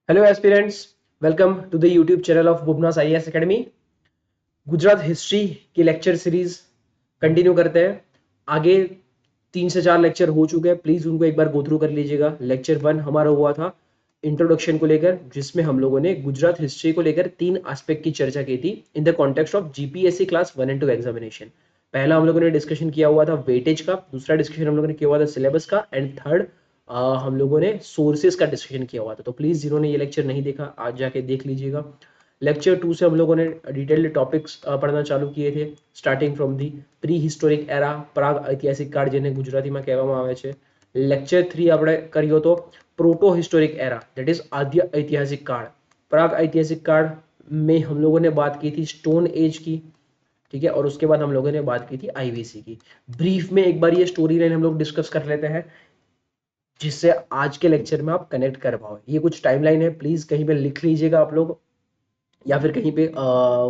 Hello aspirants, welcome to the YouTube channel of बुबनास IAS academy. Gujarat history की lecture series continue करते हैं। आगे 3 से 4 लेक्चर हो चुके हैं, प्लीज उनको एक बार गो थ्रू कर लीजिएगा। लेक्चर 1 हमारा हुआ था इंट्रोडक्शन को लेकर, जिसमें हम लोगों ने गुजरात हिस्ट्री को लेकर 3 एस्पेक्ट की चर्चा की थी in the context of GPSC class 1 and 2 examination. पहला हम लोगों ने डिस्कशन किया हुआ था वेटेज का, दूसरा डिस्कशन हम लोगों ने किया हुआ था सिलेबस का, एंड थर्ड हम लोगों ने सोर्सेज का डिस्कशन किया हुआ था। तो प्लीज जिन्होंने ये लेक्चर नहीं देखा आज जाके देख लीजिएगा। लेक्चर 2 से हम लोगों ने डिटेल्ड टॉपिक्स पढ़ना चालू किए थे, starting from the prehistoric era, प्राग ऐતિહાસિક કાળ જેને ગુજરાતીમાં કહેવામાં આવે છે। લેક્ચર 3 આપણે કર્યો તો proto historic era, that is आद्य ऐतिहासिक काल। प्राग ऐतिहासिक काल में हम लोगों ने बात की थी स्टोन एज की, ठीक है, और उसके बाद हम लोगों ने बात की थी आईवीसी की। ब्रीफ में एक बार ये स्टोरी लाइन हम लोग डिस्कस कर लेते हैं, जिससे आज के लेक्चर में आप कनेक्ट कर पाओ। ये कुछ टाइमलाइन है, प्लीज कहीं पे लिख लीजिएगा आप लोग, या फिर कहीं पे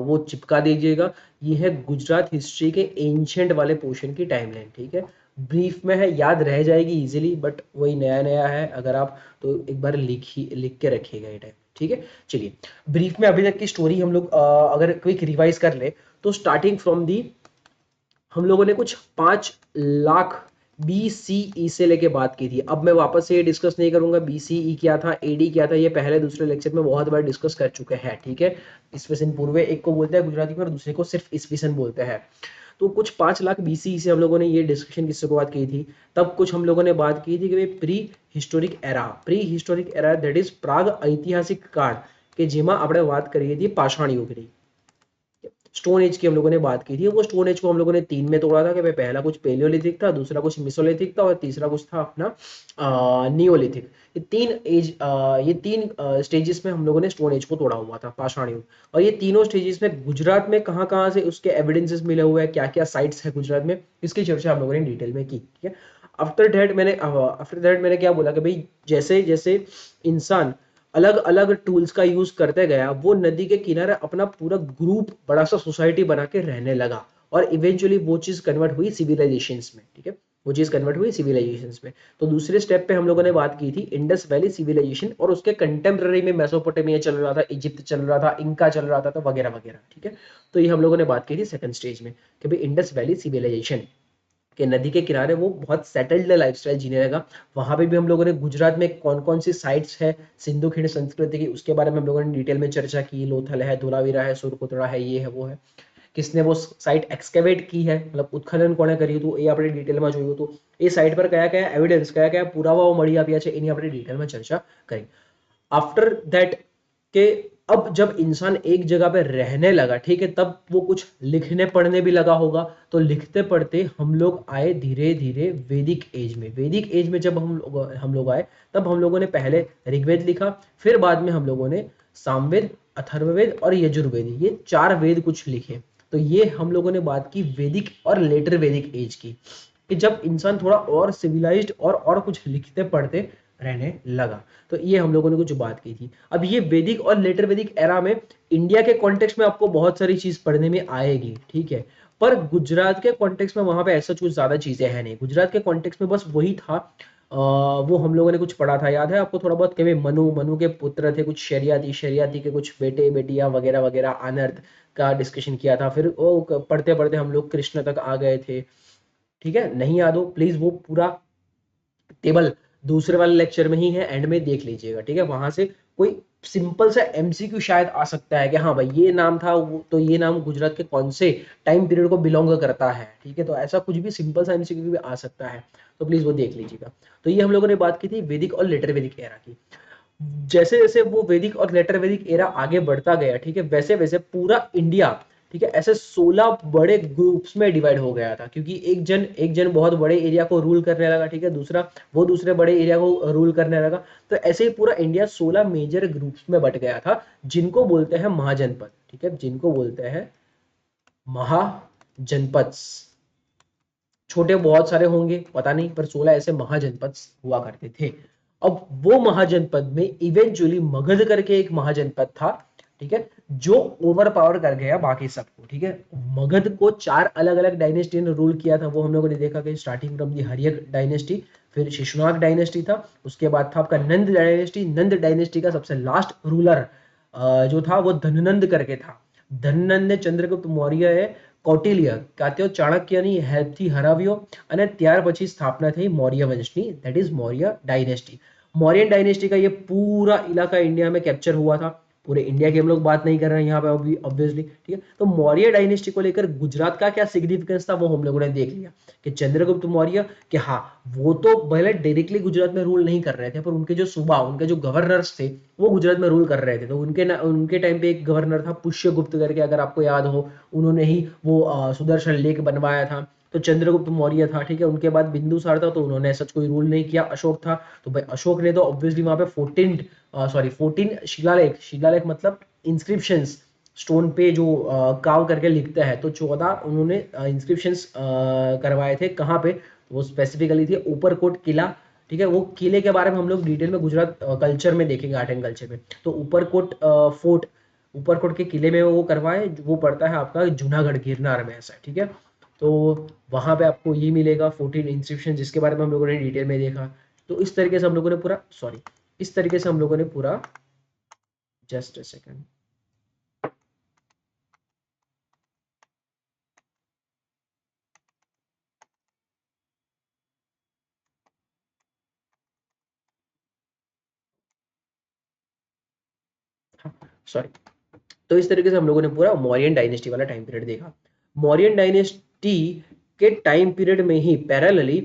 वो चिपका दीजिएगा। ये है गुजरात हिस्ट्री के एंशियंट वाले पोर्शन की टाइमलाइन, ठीक है। ब्रीफ में है, याद रह जाएगी इजीली, बट वही नया नया है, अगर आप तो एक बार लिख के रखिएगा ये टाइम, ठीक है। चलिए, ब्रीफ में अभी तक की स्टोरी हम लोग अगर क्विक रिवाइज कर ले तो स्टार्टिंग फ्रॉम दी हम लोगों ने कुछ 5 लाख BCE से लेके बात की थी। अब मैं वापस से ये डिस्कस नहीं करूंगा BCE क्या था, AD क्या था, ये पहले दूसरे लेक्चर में बहुत बार डिस्कस कर चुके हैं, ठीक है। ईस्वी पूर्व एक को बोलते हैं गुजराती में और दूसरे को सिर्फ ईस्वी बोलते हैं। तो कुछ 5 लाख BCE से हम लोगों ने ये डिस्कशन की शुरुआत की थी। तब कुछ हम लोगों ने बात की थी कि prehistoric era that is प्राग ऐतिहासिक काल के जेमा આપણે વાત કરીએ છીએ પાષાણ યુગની। स्टोन एज की हम लोगों ने बात की थी। वो स्टोन एज को हम लोगों ने 3 में तोड़ा था कि भाई पहला कुछ पेलियोलिथिक था, दूसरा कुछ मिसोलिथिक था और तीसरा कुछ था अपना नियोलिथिक। ये तीन स्टेजेस में हम लोगों ने स्टोन एज को तोड़ा हुआ था, पाषाण युग। और ये तीनों स्टेजेस में गुजरात में कहाँ कहाँ से उसके एविडेंसेस मिले हुए हैं, क्या क्या साइट्स है गुजरात में, इसकी चर्चा हम लोगों ने डिटेल में की, ठीक है। आफ्टर दैट मैंने क्या बोला कि भाई जैसे जैसे इंसान अलग अलग टूल्स का यूज करते गया, वो नदी के किनारे अपना पूरा ग्रुप, बड़ा सा सोसाइटी बना के रहने लगा, और इवेंचुअली वो चीज कन्वर्ट हुई सिविलाइजेशंस में, ठीक है। वो चीज कन्वर्ट हुई सिविलाइजेशंस में। तो दूसरे स्टेप पे हम लोगों ने बात की थी इंडस वैली सिविलाइजेशन, और उसके कंटेम्पररी में मेसोपोटामिया चल रहा था, इजिप्ट चल रहा था, इंका चल रहा था, तो वगैरह वगैरह, ठीक है। तो ये हम लोगों ने बात की थी सेकंड स्टेज में कि भाई इंडस वैली सिविलाइजेशन कि नदी के किनारे वो बहुत सेटल्ड लाइफस्टाइल जीने लगा। वहां पे भी हम लोगों ने गुजरात में कौन कौन सी साइट्स है सिंधु खीण संस्कृति की, उसके बारे में हम लोगों ने डिटेल में चर्चा की। लोथल है, धोलावीरा है, सुरकोतड़ा है, ये है वो है। किसने वो साइट एक्सकेवेट की है, मतलब उत्खनन કોણે કર્યું હતું એ આપણે ડિટેલમાં જોયું હતું। એ સાઇટ પર કયા કયા એવિડન્સ, કયા કયા પુરાવાઓ મળી આવ્યા છે, એની આપણે ડિટેલમાં ચર્ચા કરી। आफ्टर दैट के अब जब इंसान एक जगह पे रहने लगा, ठीक है, तब वो कुछ लिखने पढ़ने भी लगा होगा। तो लिखते पढ़ते हम लोग आए धीरे धीरे वैदिक एज में। वैदिक एज में जब हम लोग आए, तब हम लोगों ने पहले ऋग्वेद लिखा, फिर बाद में हम लोगों ने सामवेद, अथर्ववेद और यजुर्वेद, ये 4 वेद कुछ लिखे। तो ये हम लोगों ने बात की वैदिक और लेटर वैदिक एज की, कि जब इंसान थोड़ा और सिविलाइज्ड और कुछ लिखते पढ़ते रहने लगा। तो ये हम लोगों ने कुछ बात की थी। अब ये वैदिक और लेटर वैदिक एरा में इंडिया के कॉन्टेक्स्ट में आपको बहुत सारी चीज पढ़ने में आएगी, ठीक है, पर गुजरात के कॉन्टेक्स्ट में वहां पे ऐसा कुछ ज्यादा चीजें है नहीं। गुजरात के कॉन्टेक्स्ट में बस वही था, वो हम लोगों ने कुछ पढ़ा था, याद है आपको थोड़ा बहुत, कि मनु के पुत्र थे कुछ शरियाती के कुछ बेटे बेटियां वगैरह वगैरह, अनर्थ का डिस्कशन किया था। फिर वो पढ़ते पढ़ते हम लोग कृष्ण तक आ गए थे, ठीक है। नहीं याद हो प्लीज वो पूरा टेबल दूसरे वाले लेक्चर में ही है, एंड में देख लीजिएगा, ठीक है। वहां से कोई सिंपल सा एमसीक्यू शायद आ सकता है कि हाँ भाई ये नाम था, तो ये नाम गुजरात के कौन से टाइम पीरियड को बिलोंग करता है, ठीक है। तो ऐसा कुछ भी सिंपल सा एमसीक्यू भी आ सकता है, तो प्लीज वो देख लीजिएगा। तो ये हम लोगों ने बात की थी वैदिक और लेटर वैदिक एरा की। जैसे जैसे वो वैदिक और लेटर वैदिक एरा आगे बढ़ता गया, ठीक है, वैसे वैसे पूरा इंडिया, ठीक है, ऐसे 16 बड़े ग्रुप्स में डिवाइड हो गया था, क्योंकि एक जन बहुत बड़े एरिया को रूल करने लगा, ठीक है, दूसरा वो दूसरे बड़े एरिया को रूल करने लगा। तो ऐसे ही पूरा इंडिया 16 मेजर ग्रुप्स में बट गया था, जिनको बोलते हैं महाजनपद, ठीक है, जिनको बोलते हैं महाजनपद। छोटे बहुत सारे होंगे पता नहीं, पर 16 ऐसे महाजनपद हुआ करते थे। अब वो महाजनपद में इवेंचुअली मगध करके एक महाजनपद था, ठीक है, जो ओवर पावर कर गया बाकी सबको, ठीक है। मगध को 4 अलग अलग डायनेस्टी ने रूल किया था, वो हम लोगों ने देखा कि starting from the Haryanka dynasty, फिर शिशुनाग डायनेस्टी था, उसके बाद था आपका नंद डायनेस्टी। नंद डायनेस्टी का सबसे लास्ट रूलर जो था वो धननंद करके था। ધનનંદ ને ચંદ્રગુપ્ત મૌર્યએ કૌટિલ્ય કાત્યો ચાણક્યની હેલ્પથી હરાવ્યો અને ત્યાર પછી સ્થાપના થઈ મૌર્ય वंशनी, that is Maurya dynasty. Mauryan dynasty का ये पूरा इलाका इंडिया में कैप्चर हुआ था। पूरे इंडिया की हम लोग बात नहीं कर रहे हैं यहाँ पे अभी ऑब्वियसली, ठीक है। तो मौर्य डायनेस्टी को लेकर गुजरात का क्या सिग्निफिकेंस था वो हम लोगों ने देख लिया कि चंद्रगुप्त मौर्य कि हाँ वो तो पहले डायरेक्टली गुजरात में रूल नहीं कर रहे थे, पर उनके जो सूबा, उनके जो गवर्नर्स थे वो गुजरात में रूल कर रहे थे। तो उनके टाइम पे एक गवर्नर था पुष्यगुप्त करके, अगर आपको याद हो, उन्होंने ही वो सुदर्शन लेक बनवाया था। तो चंद्रगुप्त मौर्य था, ठीक है। उनके बाद बिंदुसार था, तो उन्होंने सच कोई रूल नहीं किया। अशोक था, तो भाई अशोक ने तो ऑब्वियसली वहां पे 14 शिलालेख, शिलालेख मतलब इंस्क्रिप्शंस, स्टोन पे जो काव करके लिखता है, तो 14 उन्होंने इंस्क्रिप्शंस करवाए थे। कहाँ पे? वो स्पेसिफिकली थी ऊपरकोट किला, ठीक है। वो किले के बारे में हम लोग डिटेल में गुजरात कल्चर में देखेंगे, आर्ट एंड कल्चर में। तो ऊपरकोट फोर्ट, ऊपरकोट के किले में वो करवाए, वो पड़ता है आपका जूनागढ़ गिरनार में, ऐसा, ठीक है। तो वहां पे आपको ये मिलेगा 14 इंस्क्रिप्शन, जिसके बारे में हम लोगों ने डिटेल में देखा। तो इस तरीके से हम लोगों ने पूरा, सॉरी, इस तरीके से हम लोगों ने पूरा, जस्ट अ सेकंड, सॉरी। तो इस तरीके से हम लोगों ने पूरा मौर्यन डायनेस्टी वाला टाइम पीरियड देखा। मौर्यन डायनेस्टी के टाइम पीरियड में ही पैरेलली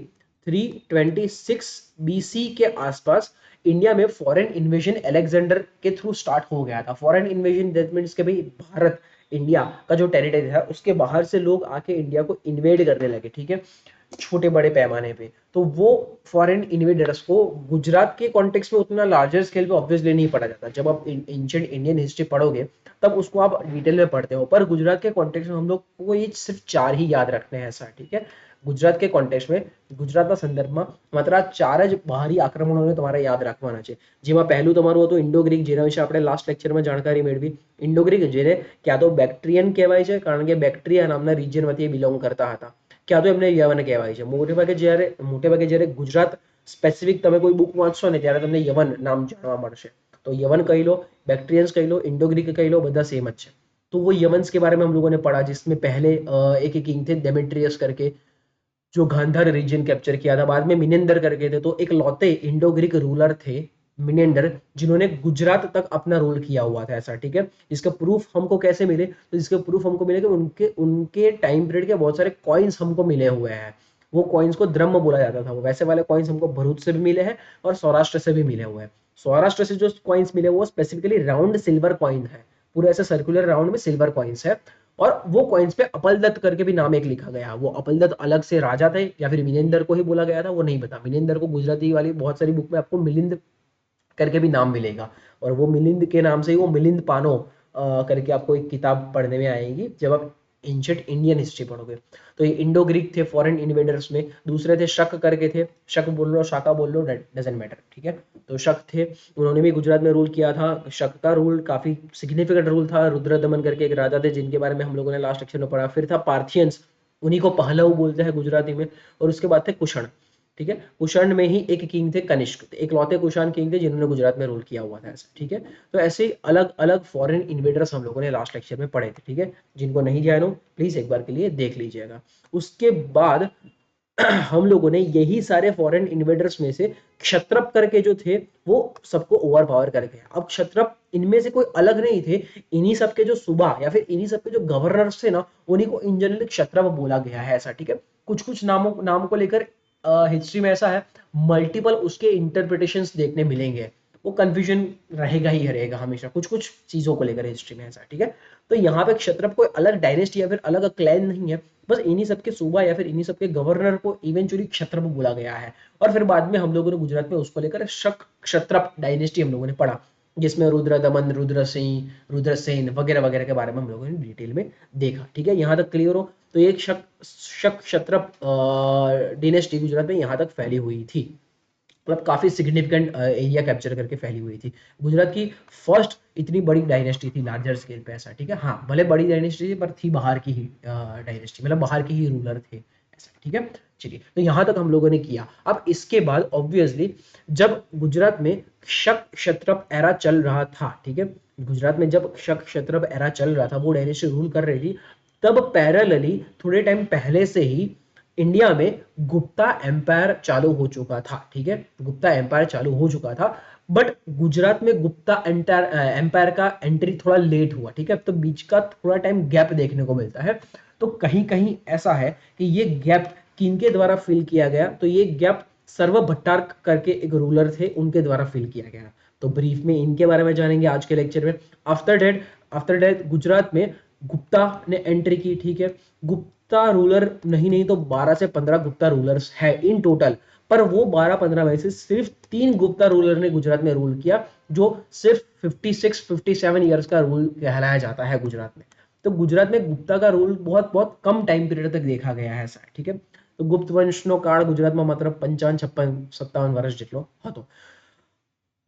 326 बीसी के आसपास इंडिया में फॉरेन इन्वेजन अलेक्जेंडर के थ्रू स्टार्ट हो गया था। फॉरेन इन्वेजन दैट मींस के भाई भारत, इंडिया का जो टेरिटरी था उसके बाहर से लोग आके इंडिया को इन्वेड करने लगे, ठीक है, छोटे बड़े पैमाने पे। तो वो फॉरेन इन्वेडर्स को गुजरात के कॉन्टेक्स्ट में उतना लार्जर स्केल पे ऑब्वियसली नहीं पढ़ा जाता। जब आप एंशिएंट इंडियन हिस्ट्री पढ़ोगे तब उसको आप डिटेल में पढ़ते हो, पर गुजरात के कॉन्टेक्स्ट में हम लोग को ये सिर्फ 4 ही याद रखने हैं, ऐसा, ठीक है। गुजरात के कॉन्टेक्स्ट में, ગુજરાતના સંદર્ભમાં માત્ર આ 4 જ બહારી આક્રમણોને તમારે યાદ રાખવાના છે, જેમાં પહેલું તમારું હતું ઇન્ડો ગ્રીક, જેના વિશે આપણે લાસ્ટ લેક્ચરમાં જાણકારી મેળવી। ઇન્ડો ગ્રીક જેને ક્યાં તો બેક્ટ્રિયન કહેવાય છે, કારણ કે બેક્ટ્રિયા નામના રિજિયનમાંથી બિલોંગ કરતા હતા, ક્યાં તો એમને યવન કહેવાય છે। મોટે ભાગે જ્યારે ગુજરાત સ્પેસિફિક તમે કોઈ બુક વાંચશો ને ત્યારે તમને યવન નામ જાણવા મળશે। तो यवन कह लो, बैक्ट्रियंस कह लो, इंडो ग्रीक कह लो, બધા सेम જ છે। तो वो यवंस के बारे में हम लोगों ने पढ़ा, जिसमें पहले एक किंग थे डेमेट्रियस करके, जो गांधार रीजन कैप्चर किया था। बाद में मिनेंदर करके थे। तो एक लौते इंडो ग्रीक रूलर थे मिनेंडर, जिन्होंने गुजरात तक अपना रूल किया हुआ था, ऐसा, ठीक है। इसका प्रूफ हमको कैसे मिले? तो इसके प्रूफ हमको मिले कि उनके उनके टाइम पीरियड के बहुत सारे कॉइन्स हमको मिले हुए हैं। वो कॉइन्स को द्रह्म बोला जाता था। वो वैसे वाले कॉइन्स हमको भरूच से भी मिले हैं और सौराष्ट्र से भी मिले हुए हैं। सौराष्ट्र से जो कॉइन्स मिले वो स्पेसिफिकली राउंड सिल्वर कॉइन है, पूरे ऐसे सर्कुलर राउंड में सिल्वर कॉइन्स है। और वो कॉइन्स पे अपलदत्त करके भी नाम एक लिखा गया। वो अपलदत्त अलग से राजा थे या फिर मिनेंदर को ही बोला गया था, वो नहीं पता। मिनेंदर को गुजराती वाली बहुत सारी बुक में आपको मिलिंद करके भी नाम मिलेगा, और वो मिलिंद के नाम से ही वो मिलिंद पानो करके आपको एक किताब पढ़ने में आएगी जब आप एंशिएंट इंडियन हिस्ट्री पढ़ोगे। तो ये इंडो ग्रीक थे फॉरेन इन्वेडर्स में। दूसरे थे शक करके थे, शक बोल लो शाका बोल लो, डजेंट मैटर, ठीक है। तो शक थे, उन्होंने भी गुजरात में रूल किया था। शक का रूल काफी सिग्निफिकेंट रूल था। रुद्रदमन करके एक राजा थे जिनके बारे में हम लोगों ने लास्ट लेक्चर में पढ़ा। फिर था पार्थियंस, उन्हीं को पहलव बोलते हैं गुजराती में। और उसके बाद थे कुषण, ठीक है। कुषाण में ही एक किंग थे कनिष्क, एक लौते कुषाण किंग थे जिन्होंने गुजरात में रूल किया हुआ था, ऐसा, ठीक है। तो ऐसे अलग अलग फॉरेन इन्वेडर्स हम लोगों ने लास्ट लेक्चर में पढ़े थे, ठीक है। जिनको नहीं जानो प्लीज एक बार के लिए देख लीजिएगा। उसके बाद हम लोगों ने यही सारे फॉरेन इन्वेडर्स में से क्षत्रप करके जो थे वो सबको ओवर पावर कर गया। अब क्षत्रप इनमें से कोई अलग नहीं थे, इन्हीं सबके जो सूबा या फिर इन्हीं सबके जो गवर्नर्स थे ना, उन्हीं को इन जनरल क्षत्रप बोला गया है, ऐसा, ठीक है। कुछ कुछ नाम को लेकर हिस्ट्री में ऐसा है, मल्टीपल उसके इंटरप्रिटेशंस देखने मिलेंगे। वो कंफ्यूजन रहेगा ही रहेगा हमेशा कुछ कुछ चीजों को लेकर हिस्ट्री में, ऐसा, ठीक है। तो यहाँ पे क्षत्रप कोई अलग डायनेस्टी या फिर अलग क्लैन नहीं है, बस इन्हीं सबके सूबा या फिर इन्हीं सबके गवर्नर को इवेंचुअली क्षत्रप बोला गया है। और फिर बाद में हम लोगों ने गुजरात में उसको लेकर शक क्षत्रप डायनेस्टी हम लोगों ने पढ़ा, जिसमें रुद्र दमन, रुद्र सिंह, रुद्रसेन वगैरह वगैरह के बारे में हम लोगों ने डिटेल में देखा, ठीक है। यहाँ तक क्लियर हो? तो एक शक क्षत्रप डायनेस्टी गुजरात में यहाँ तक फैली हुई थी। मतलब काफी सिग्निफिकेंट एरिया कैप्चर करके फैली हुई थी। गुजरात की फर्स्ट इतनी बड़ी डायनेस्टी थी लार्जर स्केल पे ऐसा, ठीक है। हाँ, भले बड़ी डायनेस्टी थी पर थी बाहर की ही डायनेस्टी, मतलब बाहर के ही रूलर थे ऐसा, ठीक है। चलिए, तो यहाँ तक हम लोगों ने किया। अब इसके बाद ऑब्वियसली जब गुजरात में शक क्षत्रप एरा चल रहा था, ठीक है, गुजरात में जब शक क्षत्रप एरा चल रहा था, वो डायनेस्टी रूल कर रही थी, तब पैरेलली थोड़े टाइम पहले से ही इंडिया में गुप्ता एम्पायर चालू हो चुका था, ठीक है, गुप्ता एम्पायर चालू हो चुका था। बट गुजरात में गुप्ता एम्पायर का एंट्री थोड़ा लेट हुआ, ठीक है, तो बीच का थोड़ा टाइम गैप देखने को मिलता है। तो कहीं कहीं ऐसा है कि ये गैप किनके द्वारा फिल किया गया, तो ये गैप सर्व भट्टार्क करके एक रूलर थे, उनके द्वारा फिल किया गया। तो ब्रीफ में इनके बारे में जानेंगे आज के लेक्चर में। आफ्टर डेट गुजरात में गुप्ता ने एंट्री की, ठीक है। गुप्ता रूलर नहीं तो 12 से 15 गुप्ता रूलर्स है इन टोटल, पर वो 12-15 में से सिर्फ 3 गुप्ता रूलर ने गुजरात में रूल किया, जो सिर्फ 56-57 ईयर्स का रूल कहलाया जाता है गुजरात में। तो गुजरात में गुप्ता का रूल बहुत बहुत कम टाइम पीरियड तक देखा गया है ऐसा, ठीक है। तो गुप्त वंशनो काल गुजरात में मात्र 55-56-57 वर्ष જેટલો હતો।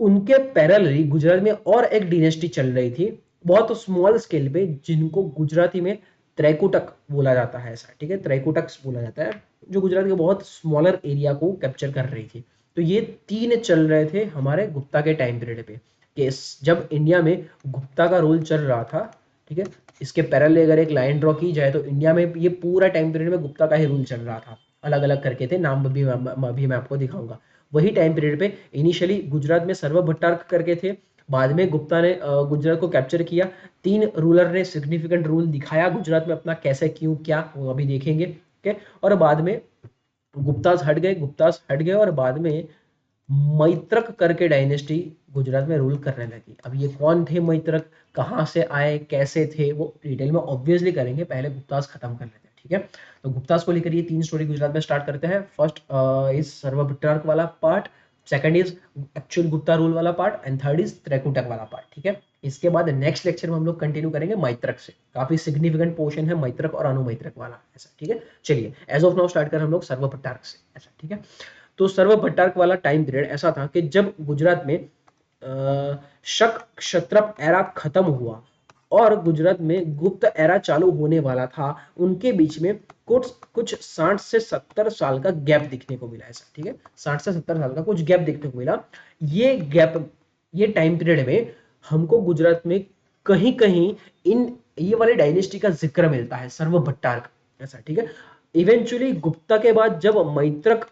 उनके पैरेलली गुजरात में और एक डिनेस्टी चल रही थी बहुत स्मॉल स्केल पे, जिनको गुजराती में त्रैकुटक बोला जाता है ऐसा, ठीक है, त्रैकुटक्स बोला जाता है, जो गुजरात के बहुत स्मॉलर एरिया को कैप्चर कर रही थी। तो ये 3 चल रहे थे हमारे गुप्ता के टाइम पीरियड पे, कि जब इंडिया में गुप्ता का रूल चल रहा था, ठीक है। इसके पैरेलल अगर एक लाइन ड्रॉ की जाए तो इंडिया में ये पूरा टाइम पीरियड में गुप्ता का ही रूल चल रहा था। अलग अलग करके थे नाम, भी मैं आपको दिखाऊंगा। वही टाइम पीरियड पे इनिशियली गुजरात में सर्व भट्टार्क करके थे, बाद में गुप्ता ने गुजरात को कैप्चर किया। 3 रूलर ने सिग्निफिकेंट रूल दिखाया गुजरात में अपना, कैसे क्यों क्या वो अभी देखेंगे, ठीक है। और बाद में गुप्तास हट गए और बाद में मैत्रक करके डायनेस्टी गुजरात में रूल करने लगी। अब ये कौन थे मैत्रक, कहाँ से आए, कैसे थे, वो डिटेल में ऑब्वियसली करेंगे, पहले गुप्तास खत्म कर लेते हैं, ठीक है। तो गुप्तास को लेकर ये 3 स्टोरी गुजरात में स्टार्ट करते हैं। फर्स्ट इज सर्व भट्टार्क वाला part, second is actual Gupta rule वाला पार्ट, एंड थर्ड इज त्रैकुटक वाला पार्ट, ठीक है। इसके बाद नेक्स्ट लेक्चर में हम लोग कंटिन्यू करेंगे मैत्रक से, काफी सिग्निफिकेंट पोर्शन है मैत्रक और अनुमैत्रक वाला ऐसा, ठीक है। चलिए, एज ऑफ नाउ स्टार्ट कर हम लोग सर्व भट्टार्क से ऐसा, ठीक है। तो सर्व भट्टार्क वाला टाइम पीरियड ऐसा था कि जब गुजरात में शक क्षत्रप एरा खत्म हुआ और गुजरात में गुप्त एरा चालू होने वाला था, उनके बीच में कुछ 60 से 70 साल का गैप दिखने को मिला ऐसा, ठीक है। 60 से 70 साल का कुछ गैप देखने को मिला। ये गैप, ये टाइम पीरियड में हमको गुजरात में कहीं कहीं इन ये वाली डायनेस्टी का जिक्र मिलता है, सर्व भट्टार्क ऐसा, ठीक है। इवेंचुअली गुप्ता के बाद जब मैत्रक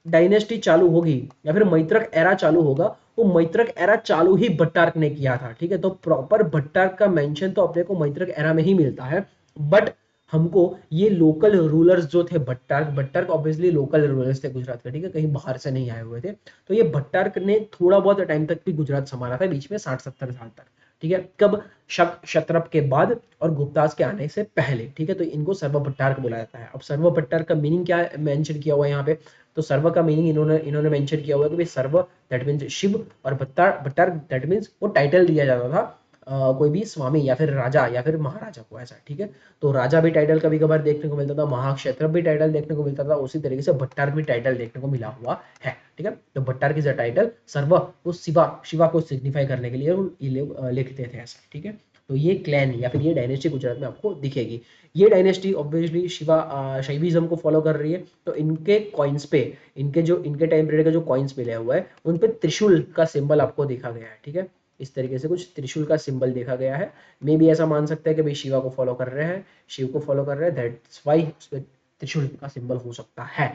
डायनेस्टी चालू होगी या फिर मैत्रक एरा चालू होगा, वो मैत्रक एरा चालू ही भट्टार्क ने किया था, ठीक है। तो प्रॉपर भट्टार्क का मेंशन तो अपने को मैत्रक एरा में ही मिलता है, बट हमको ये लोकल रूलर्स जो थे भट्टार्क ऑब्वियसली लोकल रूलर्स थे गुजरात के, ठीक है, कहीं बाहर से नहीं आए हुए थे। तो ये भट्टार्क ने थोड़ा बहुत टाइम तक भी गुजरात संभाला था, बीच में 60-70 साल तक, ठीक है। कब, शक क्षत्रप के बाद और गुप्तास के आने से पहले, ठीक है। तो इनको सर्व भट्टार्क बोला जाता है। अब सर्व भट्टार्क का मीनिंग क्या मेंशन किया हुआ है यहाँ पे, तो सर्व का मीनिंग इन्होंने मेंशन किया हुआ है कि भाई सर्व दैट मींस शिव, और भट्टार्क दैट मींस वो टाइटल दिया जाता था कोई भी स्वामी या फिर राजा या फिर महाराजा को ऐसा, ठीक है। तो राजा भी टाइटल कभी कभार देखने को मिलता था, महाक्षत्रप भी टाइटल देखने को मिलता था, उसी तरीके से भट्टार्क भी टाइटल देखने को मिला हुआ है, ठीक है। तो भट्टार्क इज अ टाइटल, सर्व वो शिवा को सिग्निफाई करने के लिए लिखते थे ऐसा, ठीक है। तो ये क्लैन या फिर ये डायनेस्टी गुजरात में आपको दिखेगी। ये डायनेस्टी ऑब्वियसली शैविज्म को फॉलो कर रही है। तो इनके कॉइन्स पे, इनके टाइम पीरियड का जो कॉइन्स मिले हुआ है, उन पे त्रिशूल का सिंबल आपको देखा गया है, ठीक है। इस तरीके से कुछ त्रिशूल का सिंबल देखा गया है। मे भी ऐसा मान सकते हैं कि भाई शिवा को फॉलो कर रहे हैं, शिव को फॉलो कर रहे हैं, दैट्स व्हाई त्रिशूल का सिंबल हो सकता है।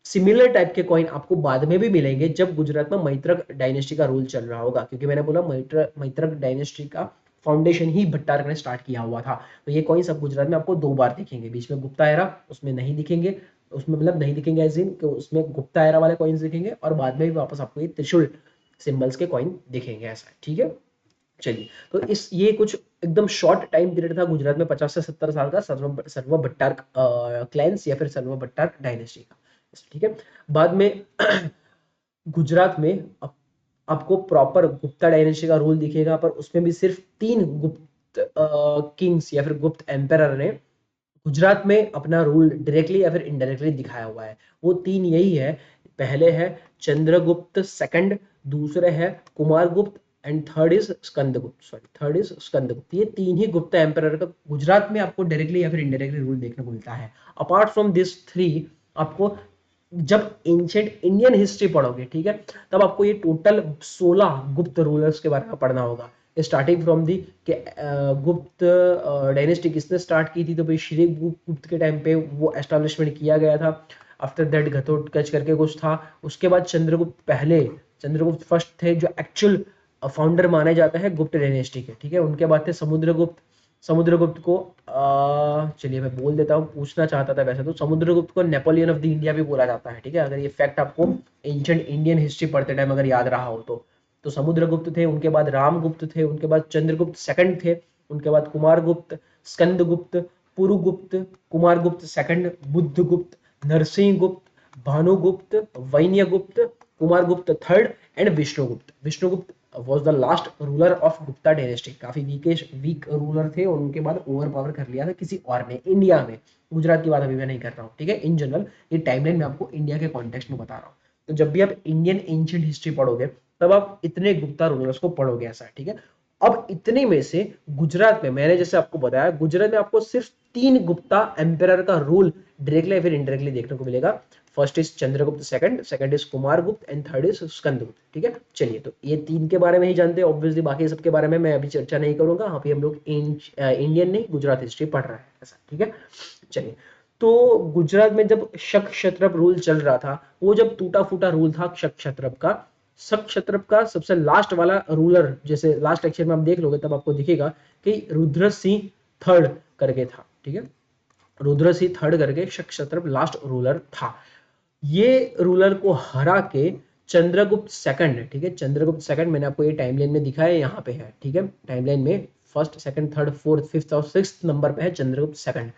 सिमिलर टाइप के कॉइन आपको बाद में भी मिलेंगे जब गुजरात में मैत्रक डायनेस्टी का रूल चल रहा होगा, क्योंकि मैंने बोला मैत्रक डायनेस्टी का फाउंडेशन ही भट्टार्क ने स्टार्ट किया हुआ था। तो ये कॉइन्स अब गुजरात में आपको 2 बार दिखेंगे, बीच में गुप्ता एरा उसमें नहीं दिखेंगे, उसमें मतलब नहीं दिखेंगे एज इन कि उसमें गुप्ता एरा वाले कॉइन्स दिखेंगे, और बाद में भी वापस आपको ये त्रिशूल सिंबल्स के कॉइन दिखेंगे ऐसा, ठीक है। चलिए, तो ये कुछ एकदम शॉर्ट टाइम पीरियड था गुजरात में 50 से 70 साल का सर्व भट्टार्क क्लैंस या फिर सर्व भट्टार्क डायनेस्टी का, ठीक है। बाद में गुजरात में आपको प्रॉपर गुप्ता डायनेस्टी का रूल दिखेगा, पर उसमें भी सिर्फ 3 गुप्त किंग्स या फिर गुप्त एम्परर ने गुजरात में अपना रूल डायरेक्टली या फिर इनडायरेक्टली दिखाया हुआ है। वो 3 यही है, पहले है चंद्रगुप्त सेकंड, दूसरे है Kumaragupta and third is Skandagupta, sorry third is Skandagupta. ये तीन ही गुप्ता एम्पायर का गुजरात में आपको डायरेक्टली या फिर इनडायरेक्टली रूल देखने को मिलता है। अपार्ट फ्रॉम दिस थ्री, आपको जब एंशिएंट इंडियन हिस्ट्री पढ़ोगे, ठीक है, तब आपको ये टोटल 16 गुप्त रूलर्स के बारे में पढ़ना होगा। स्टार्टिंग फ्रॉम दी के गुप्त डायनेस्टी किसने स्टार्ट की थी, तो भाई श्री गुप्त के टाइम पे वो एस्टेब्लिशमेंट किया गया था। आफ्टर दैट घटोत्कच करके कुछ था, उसके बाद चंद्रगुप्त पहले, चंद्रगुप्त फर्स्ट थे जो एक्चुअल फाउंडर माने जाते हैं गुप्त डायनेस्टी के, ठीक है। उनके बाद थे समुद्रगुप्त। समुद्रगुप्त को चलिए मैं बोल देता हूँ, पूछना चाहता था वैसे तो, समुद्रगुप्त को नेपोलियन ऑफ द इंडिया भी बोला जाता है, ठीक है, अगर ये फैक्ट आपको एंशिएंट इंडियन हिस्ट्री पढ़ते टाइम अगर याद रहा हो तो समुद्रगुप्त थे, उनके बाद रामगुप्त थे, उनके बाद चंद्रगुप्त सेकंड थे, उनके बाद Kumaragupta, Skandagupta, Purugupta, Kumaragupta second, Budhagupta, Narasimhagupta, Bhanugupta, Vainyagupta, Kumaragupta third and Vishnugupta. Vishnugupta was the last ruler of Gupta dynasty. काफी वीक रूलर थे और उनके बाद ओवर पावर कर लिया था किसी और ने इंडिया में। गुजरात की बात अभी मैं नहीं कर रहा हूँ, ठीक है, इन जनरल ये टाइमलाइन मैं आपको इंडिया के कॉन्टेक्स्ट में बता रहा हूँ। तो जब भी आप इंडियन एंशिएंट हिस्ट्री पढ़ोगे तब आप इतने गुप्ता रूलर्स को पढ़ोगे, ऐसा, ठीक है। अब इतने में से गुजरात में मैंने जैसे आपको बताया, गुजरात में आपको सिर्फ 3 गुप्ता एम्पायर का रूल डायरेक्टली या फिर इनडायरेक्टली देखने को मिलेगा। First is Chandragupta second, second is Kumaragupta and third is Skandagupta, ठीक है। चलिए, तो ये 3 के बारे में ही जानते हैं, ऑब्वियसली बाकी सबके बारे में मैं अभी चर्चा नहीं करूंगा। अभी हम लोग इंडियन नहीं गुजरात हिस्ट्री पढ़ रहे हैं, ऐसा, ठीक है। चलिए, तो गुजरात में जब शक क्षत्रप रूल चल रहा था, वो जब टूटा फूटा रूल था शक क्षत्रप का, शक क्षत्रप का सबसे लास्ट वाला रूलर, जैसे लास्ट लेक्चर में आप देख लोगे तब आपको दिखेगा कि रुद्र सिंह थर्ड करके था, ठीक है। रुद्र सिंह थर्ड करके शक क्षत्रप लास्ट रूलर था। ये रूलर को हरा के चंद्रगुप्त सेकंड, ठीक है, चंद्रगुप्त सेकंड मैंने आपको ये टाइमलाइन में दिखाया, यहाँ पे है, ठीक है, टाइमलाइन में first second third fourth fifth और सिक्स्थ नंबर पे है चंद्रगुप्त सेकंड।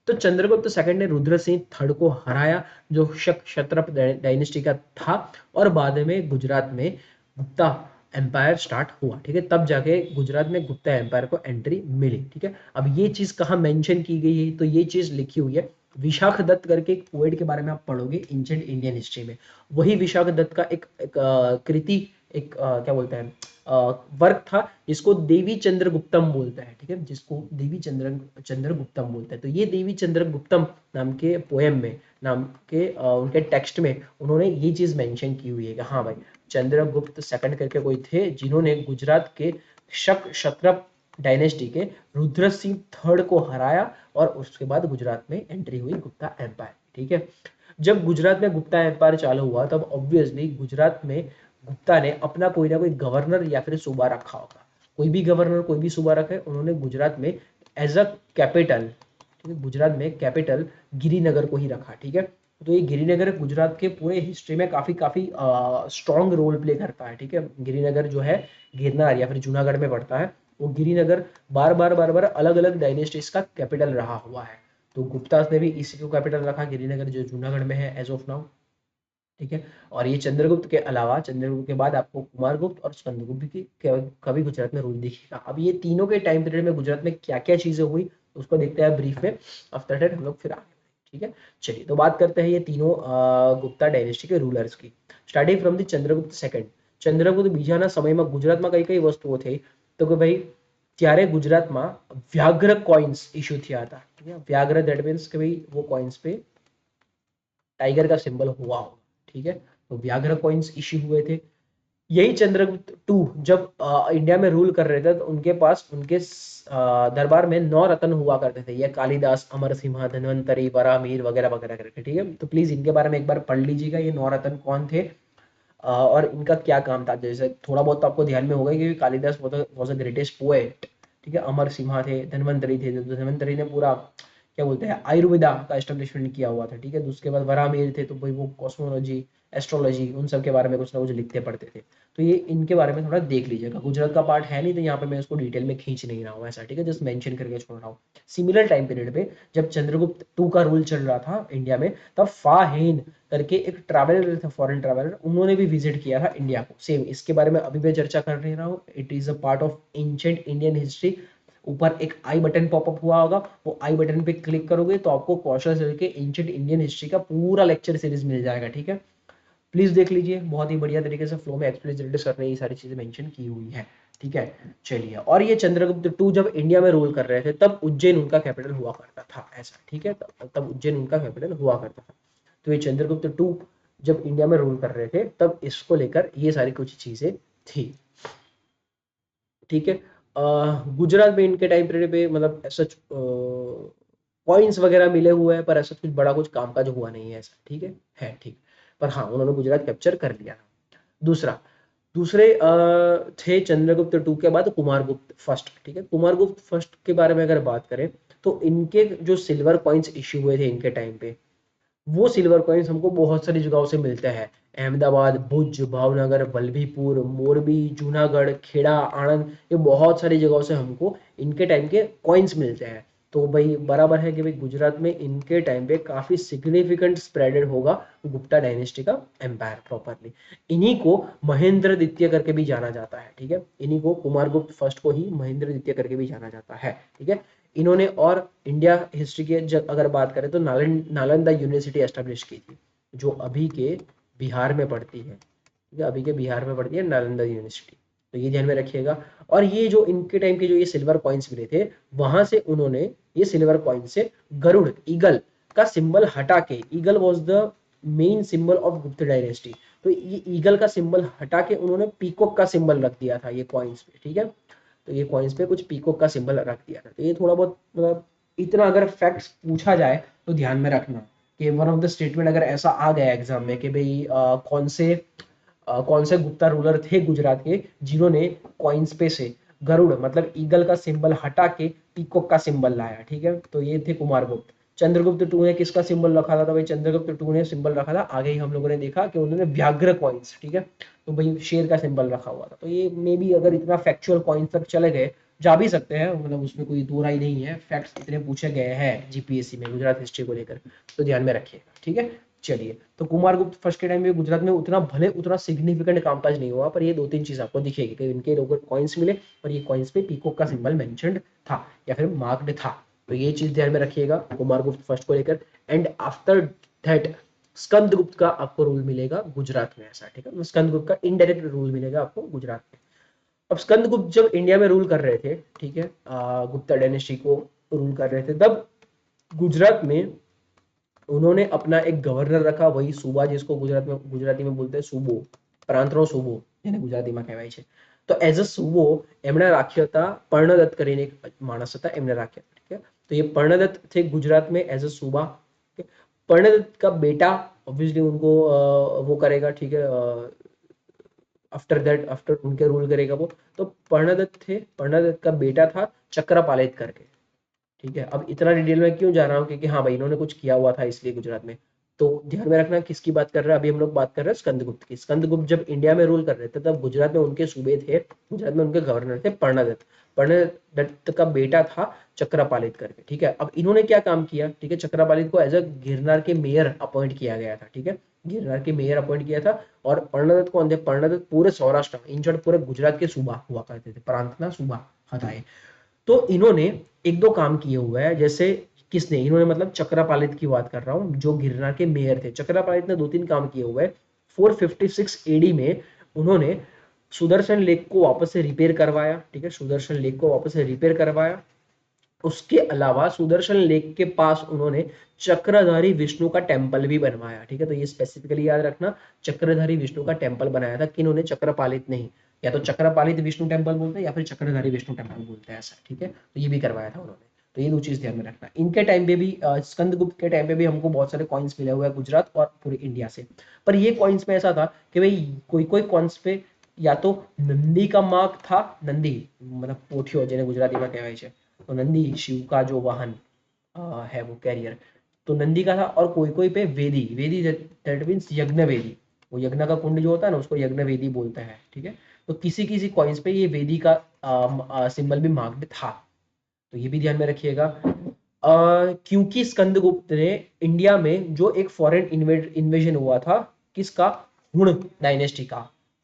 तो चंद्रगुप्त सेकंड ने रुद्र सिंह थर्ड को हराया, जो शक क्षत्रप डायनेस्टी का था, और बाद में गुजरात में गुप्ता एम्पायर स्टार्ट हुआ, ठीक है, तब जाके गुजरात में गुप्ता एम्पायर को एंट्री मिली, ठीक है। अब ये चीज कहाँ मेंशन की गई है, तो ये चीज लिखी हुई है विशाख दत्त करके एक पोएट के बारे में आप पढ़ोगे एंशिएंट इंडियन हिस्ट्री में। वही विशाख दत्त का एक कृति, एक क्या बोलते हैं, वर्क था, जिसको देवी चंद्रगुप्तम बोलता है, ठीक है, जिसको देवी चंद्रगुप्तम बोलता है। तो ये देवी चंद्रगुप्तम नाम के पोएम में, नाम के उनके टेक्स्ट में उन्होंने ये चीज मेंशन की हुई है कि हाँ भाई, चंद्रगुप्त सेकंड करके कोई थे जिन्होंने गुजरात के शक क्षत्रप डायनेस्टी के रुद्र सिंह थर्ड को हराया, और उसके बाद गुजरात में एंट्री हुई गुप्ता एम्पायर, ठीक है। जब गुजरात में गुप्ता एम्पायर चालू हुआ तब ऑब्वियसली गुजरात में गुप्ता ने अपना कोई ना कोई गवर्नर या फिर सूबा रखा होगा। कोई भी गवर्नर, कोई भी सूबा रखे, उन्होंने गुजरात में एज अ कैपिटल, ठीक है, गुजरात में कैपिटल गिरिनगर को ही रखा, ठीक है। तो ये गिरिनगर गुजरात के पूरे हिस्ट्री में काफी काफी स्ट्रॉन्ग रोल प्ले करता है, ठीक है। गिरिनगर जो है गिरनार या फिर जूनागढ़ में पड़ता है, वो गिरिनगर बार बार अलग अलग डायनेस्टीज का कैपिटल रहा हुआ है। तो गुप्तास ने भी इसी को कैपिटल रखा, गिरिनगर, जो जूनागढ़ में है एज ऑफ नाउ, ठीक है। और ये चंद्रगुप्त के अलावा, चंद्रगुप्त के बाद आपको कुमारगुप्त और स्कंदगुप्त की कभी गुजरात में रूल दिखेगा। अब ये तीनों के टाइम पीरियड में गुजरात में क्या क्या चीजें हुई उसको देखते हैं ब्रीफ में, आफ्टर दैट हम लोग फिर आगे, ठीक है। चलिए, तो बात करते हैं ये तीनों गुप्ता डायनेस्टी के रूलर्स की, starting from the Chandragupta second. Chandragupta बीजाना समयમાં ગુજરાતમાં કઈ કઈ વસ્તુઓ થઈ, તો કે ભાઈ ત્યારે ગુજરાતમાં વ્યાઘ્ર કોઇન્સ ઇશ્યુ થયા હતા, ठीक है। व्याघ्र दैट मीन्स कि भाई वो कॉइन्स पे टाइगर का सिंबल हुआ होगा, ठीक है। तो व्याघ्र कॉइन्स इश्यू हुए थे। यही चंद्रगुप्त टू जब इंडिया में रूल कर रहे थे तो उनके पास उनके दरबार में 9 रत्न हुआ करते थे, ये कालिदास, अमर सिम्हा, धन्वंतरी, वरामीर वगैरह वगैरह करके, ठीक है। तो प्लीज इनके बारे में एक बार पढ़ लीजिएगा, ये 9 रत्न कौन थे और इनका क्या काम था। जैसे थोड़ा बहुत तो आपको ध्यान में होगा कि Kalidas was a greatest poet, ठीक है। अमर सिम्हा थे, धन्वंतरी थे, तो धन्वंतरी ने पूरा क्या बोलते हैं आयुर्वेदा का एस्टेब्लिशमेंट किया हुआ था, ठीक है। तो उसके बाद वरामीर थे, तो भाई वो कॉस्मोलॉजी, एस्ट्रोलॉजी, उन सब के बारे में कुछ ना कुछ लिखते पढ़ते थे। तो ये इनके बारे में थोड़ा देख लीजिएगा, गुजरात का पार्ट है नहीं तो यहाँ पे मैं इसको डिटेल में खींच नहीं रहा हूँ, ऐसा, ठीक है, जस्ट मेंशन करके छोड़ रहा हूँ। सिमिलर टाइम पीरियड पे जब चंद्रगुप्त टू का रूल चल रहा था इंडिया में, तब फा हेन करके एक ट्रैवलर था, फॉरेन ट्रैवलर, उन्होंने भी विजिट किया था इंडिया को। सेम इसके बारे में अभी मैं चर्चा कर नहीं रहा हूँ, it is a part of ancient Indian history. ऊपर एक आई बटन पॉपअप हुआ होगा, वो आई बटन पे क्लिक करोगे तो आपको कौशल सर के एंशिएंट इंडियन हिस्ट्री का पूरा लेक्चर सीरीज मिल जाएगा, ठीक है। प्लीज देख लीजिए, बहुत ही बढ़िया तरीके से फ्लो में एक्सप्लेनेशन करने ये सारी चीजें मेंशन की हुई है। ठीक है, चलिए। और ये चंद्रगुप्त टू जब इंडिया में रूल कर रहे थे तब उज्जैन उनका कैपिटल हुआ करता था, ऐसा। ठीक है, तब उज्जैन उनका कैपिटल हुआ करता था। तो ये चंद्रगुप्त टू जब इंडिया में रूल कर रहे थे तब इसको लेकर ये सारी कुछ चीजें थी। ठीक है, गुजरात में इनके टाइम पीरियड पे मतलब ऐसा कॉइन्स वगैरह मिले हुए हैं, पर ऐसा कुछ बड़ा कुछ काम काज हुआ नहीं है ऐसा। ठीक है ठीक। पर हाँ, उन्होंने गुजरात कैप्चर कर लिया। दूसरा, दूसरे थे चंद्रगुप्त टू के बाद कुमारगुप्त फर्स्ट। ठीक है, कुमारगुप्त फर्स्ट के बारे में अगर बात करें तो इनके जो सिल्वर कॉइन्स इश्यू हुए थे इनके टाइम पे, वो सिल्वर कॉइन्स हमको बहुत सारी जगहों से मिलते हैं। अहमदाबाद, भुज, भावनगर, वल्लभीपुर, मोरबी, जूनागढ़, खेड़ा, आणंद, ये बहुत सारी जगहों से हमको इनके टाइम के कॉइन्स मिलते हैं। तो भाई बराबर है कि भाई गुजरात में इनके टाइम पे काफी सिग्निफिकेंट स्प्रेडेड होगा गुप्ता डायनेस्टी का एम्पायर प्रॉपरली। इन्हीं को महेंद्र द्वितीय करके भी जाना जाता है। ठीक है, इन्हीं को, कुमारगुप्त फर्स्ट को ही महेंद्र द्वितीय करके भी जाना जाता है। ठीक है, इन्होंने और इंडिया हिस्ट्री के अगर बात करें तो नालंदा यूनिवर्सिटी एस्टेब्लिश की थी, जो अभी के बिहार में पड़ती है। ठीक है, अभी के बिहार में पड़ती है नालंदा यूनिवर्सिटी, तो ये ध्यान में रखिएगा। और ये जो इनके टाइम के जो ये सिल्वर कॉइन्स मिले थे, वहां से उन्होंने ये सिल्वर कॉइन से गरुड़, ईगल का सिंबल हटा के, eagle was the main symbol of Gupta dynasty, तो ये ईगल का सिंबल हटा के उन्होंने पीकॉक का सिंबल रख दिया था ये कॉइन्स पे। ठीक है, तो ये कॉइन्स पे कुछ पीकॉक का सिंबल रख दिया था। तो ये थोड़ा बहुत मतलब इतना अगर फैक्ट्स पूछा जाए तो ध्यान में रखना कि वन ऑफ द स्टेटमेंट अगर ऐसा आ गया एग्जाम में कि भाई कौन से गुप्ता रूलर थे गुजरात के जिन्होंने कॉइन्स पे से गरुड़ मतलब ईगल का सिंबल हटा के पीकॉक का सिंबल लाया। ठीक है, तो ये थे कुमारगुप्त। चंद्रगुप्त टू ने किसका सिंबल रखा था? तो भाई चंद्रगुप्त टू ने सिंबल रखा था, आगे ही हम लोगों ने देखा कि उन्होंने व्याघ्र कॉइन्स, ठीक है, तो भाई शेर का सिंबल रखा हुआ था। तो ये मे बी अगर इतना फैक्चुअल कॉइन्स तक चले गए, जा भी सकते हैं, मतलब उसमें कोई दो राय नहीं है, फैक्ट्स इतने पूछे गए हैं जीपीएससी में गुजरात हिस्ट्री को लेकर, तो ध्यान में रखिएगा। ठीक है, चलिए। तो कुमारगुप्त फर्स्ट के टाइम में गुजरात में उतना भले उतना सिग्निफिकेंट कामकाज नहीं हुआ, पर ये दो तीन चीज आपको दिखेगी कि इनके लोगों को कॉइन्स मिले और ये कॉइन्स पे पीकॉक का सिंबल मेंशन्ड था या फिर मार्क्ड था। तो ये चीज ध्यान में रखिएगा कुमारगुप्त फर्स्ट को लेकर। एंड आफ्टर दैट स्कंदगुप्त का आपको रूल मिलेगा गुजरात में, ऐसा। ठीक है, स्कंदगुप्त का इनडायरेक्ट रूल मिलेगा आपको गुजरात में। अब स्कंदगुप्त जब इंडिया में रूल कर रहे थे, ठीक है, गुप्ता डायनेस्टी को रूल कर रहे थे, तब गुजरात में उन्होंने अपना एक गवर्नर रखा, वही सूबा, जिसको गुजराती में बोलते हैं सूबो, પ્રાંતનો सूबो જેને ગુજરાતીમાં કહેવાય છે। તો એઝ અ सूबो એમણે રાખ્યો હતા पर्णदत्त કરીને એક માણસ હતા, એમને રાખ્યા। ठीक है, तो ये पर्णदत्त थे गुजरात में एज अ सूबा। पर्णदत्त का बेटा ऑब्वियसली उनको वो करेगा। ठीक है, आफ्टर दैट, आफ्टर उनके रूल करेगा वो। तो पर्णदत्त थे, पर्णदत्त का बेटा था चक्रपालित करके। ठीक है, अब इतना डिटेल में क्यों जा रहा हूँ, क्योंकि हाँ भाई इन्होंने कुछ किया हुआ था इसलिए गुजरात में। तो ध्यान में रखना किसकी बात कर रहे हैं, अभी हम लोग बात कर रहे हैं स्कंदगुप्त की। स्कंदगुप्त जब इंडिया में रूल कर रहे थे तब गुजरात में उनके सूबे थे, गुजरात में उनके गवर्नर थे पर्णदत्त। पर्णदत्त का बेटा था चक्रपालित करके। ठीक है, अब इन्होंने क्या काम किया? ठीक है, चक्रपालित को एज अ गिरनार के मेयर अपॉइंट किया गया था। ठीक है, गिरनार के मेयर अपॉइंट किया था। और पर्णदत्त कौन थे? पर्णदत्त पूरे सौराष्ट्र इन शॉर्ट पूरे गुजरात के सूबा हुआ करते थे, प्रांतना सूबा हटाए। तो इन्होंने एक दो काम किए हुए हैं, जैसे किसने? इन्होंने मतलब चक्रपालित की बात कर रहा हूँ, जो गिरनार के मेयर थे। चक्रपालित ने दो तीन काम किए हुए हैं। 456 एडी में उन्होंने सुदर्शन लेक को वापस से रिपेयर करवाया। ठीक है, सुदर्शन लेक को वापस से रिपेयर करवाया। उसके अलावा सुदर्शन लेक के पास उन्होंने चक्रधारी विष्णु का टेम्पल भी बनवाया। ठीक है, तो ये स्पेसिफिकली याद रखना, चक्रधारी विष्णु का टेम्पल बनाया था। किन्होंने? चक्रपालित नहीं, या तो चक्रपालित विष्णु टेम्पल बोलते हैं या फिर चक्रधारी विष्णु टेम्पल बोलते हैं, ऐसा। ठीक है, तो ये भी करवाया था उन्होंने। तो ये दो चीज ध्यान में रखना। इनके टाइम पे भी स्कंदगुप्त के टाइम पे भी हमको बहुत सारे कॉइन्स मिले हुए हैं गुजरात और पूरे इंडिया से। पर ये कॉइन्स में ऐसा था कि भाई कोई कोई कॉइन्स पे या तो नंदी का मार्क था, नंदी मतलब पोठियो જેને ગુજરાતીમાં કહેવાય છે, तो नंदी शिव का जो वाहन है वो कैरियर, तो नंदी का था। और कोई कोई पे वेदी, वेदी दैट मीन्स यज्ञ वेदी, वो यज्ञ का कुंड जो होता है ना उसको यज्ञ वेदी बोलते हैं। ठीक है, तो किसी किसी कॉइन्स पे ये वेदी का सिंबल भी मार्क्ड था, तो ये भी ध्यान में रखिएगा। क्योंकि स्कंदगुप्त ने इंडिया में जो एक फॉरेन इन्वेजन हुआ था, किसका? हुण डायनेस्टी का।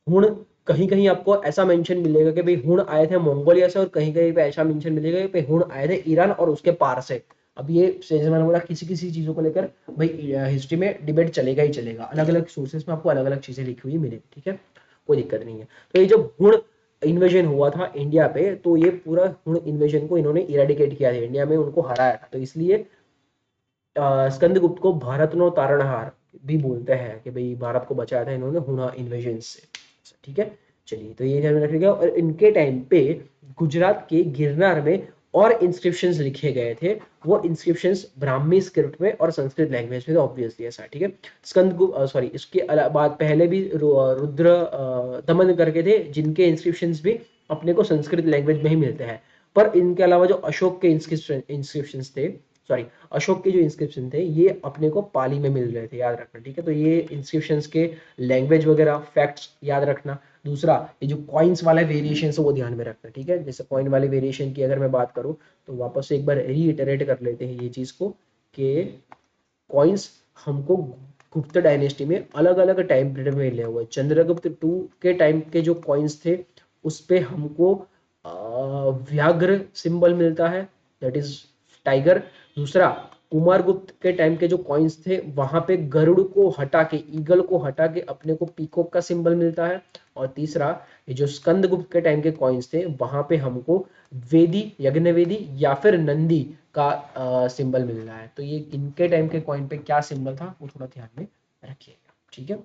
हुण, कहीं कहीं आपको ऐसा मेंशन मिलेगा कि भाई हुण आए थे मंगोलिया से, और कहीं कहीं पे ऐसा मेंशन मिलेगा कि हुण आए थे ईरान और उसके पार से। अब ये जैसे मैंने बोला किसी किसी चीजों को लेकर भाई हिस्ट्री में डिबेट चलेगा ही चलेगा, अलग अलग सोर्सेस में आपको अलग अलग चीजें लिखी हुई मिलेगी, ठीक है, कोई दिक्कत नहीं है। तो ये जब हुण इन्वेजन हुआ था इंडिया पे, तो ये पूरा हुण इन्वेजन को इन्होंने इरेडिकेट किया था, इंडिया में उनको हराया था, तो इसलिए स्कंदगुप्त को भारतनो तारणहार भी बोलते हैं कि भाई भारत को बचाया था इन्होंने हुणा इन्वेजन से, ठीक है। चलिए, तो ये ध्यान में रखिएगा। और इनके टाइम पे गुजरात के गिरनार में और इंस्क्रिप्शंस लिखे गए थे, वो इंस्क्रिप्शंस ब्राह्मी स्क्रिप्ट में और संस्कृत लैंग्वेज में, ऑब्वियसली ऐसा, ठीक है। स्कंदगुप्त सॉरी इसके बाद पहले भी रुद्र दमन करके थे, जिनके इंस्क्रिप्शंस भी अपने को संस्कृत लैंग्वेज में ही मिलते हैं। पर इनके अलावा जो अशोक के इंस्क्रिप्शंस थे, सॉरी अशोक के जो इंस्क्रिप्शन थे, ये अपने को पाली में मिल रहे थे, याद रखना, ठीक है। तो ये इंस्क्रिप्शंस के लैंग्वेज वगैरह फैक्ट्स याद रखना। दूसरा, ये जो कॉइन्स वाला वेरिएशन है वो ध्यान में रखना, ठीक है। जैसे कॉइन वाले वेरिएशन की अगर मैं बात करूं, तो वापस से एक बार रीइटरेट कर लेते हैं ये चीज को, कि कॉइन्स हमको गुप्त डायनेस्टी में अलग अलग टाइम पीरियड में मिले हुए। चंद्रगुप्त टू के टाइम के जो कॉइन्स थे, उस पे हमको व्याघ्र सिंबल मिलता है, दैट इज टाइगर। दूसरा, कुमारगुप्त के टाइम के जो कॉइन्स थे, वहां पे गरुड़ को हटा के, ईगल को हटा के अपने को पीकॉक का सिंबल मिलता है। और तीसरा, ये जो स्कंदगुप्त के टाइम के कॉइन्स थे, वहां पे हमको वेदी, यज्ञवेदी या फिर नंदी का सिंबल मिल रहा है। तो ये इनके टाइम के कॉइन पे क्या सिंबल था वो थोड़ा ध्यान में रखिएगा, ठीक है।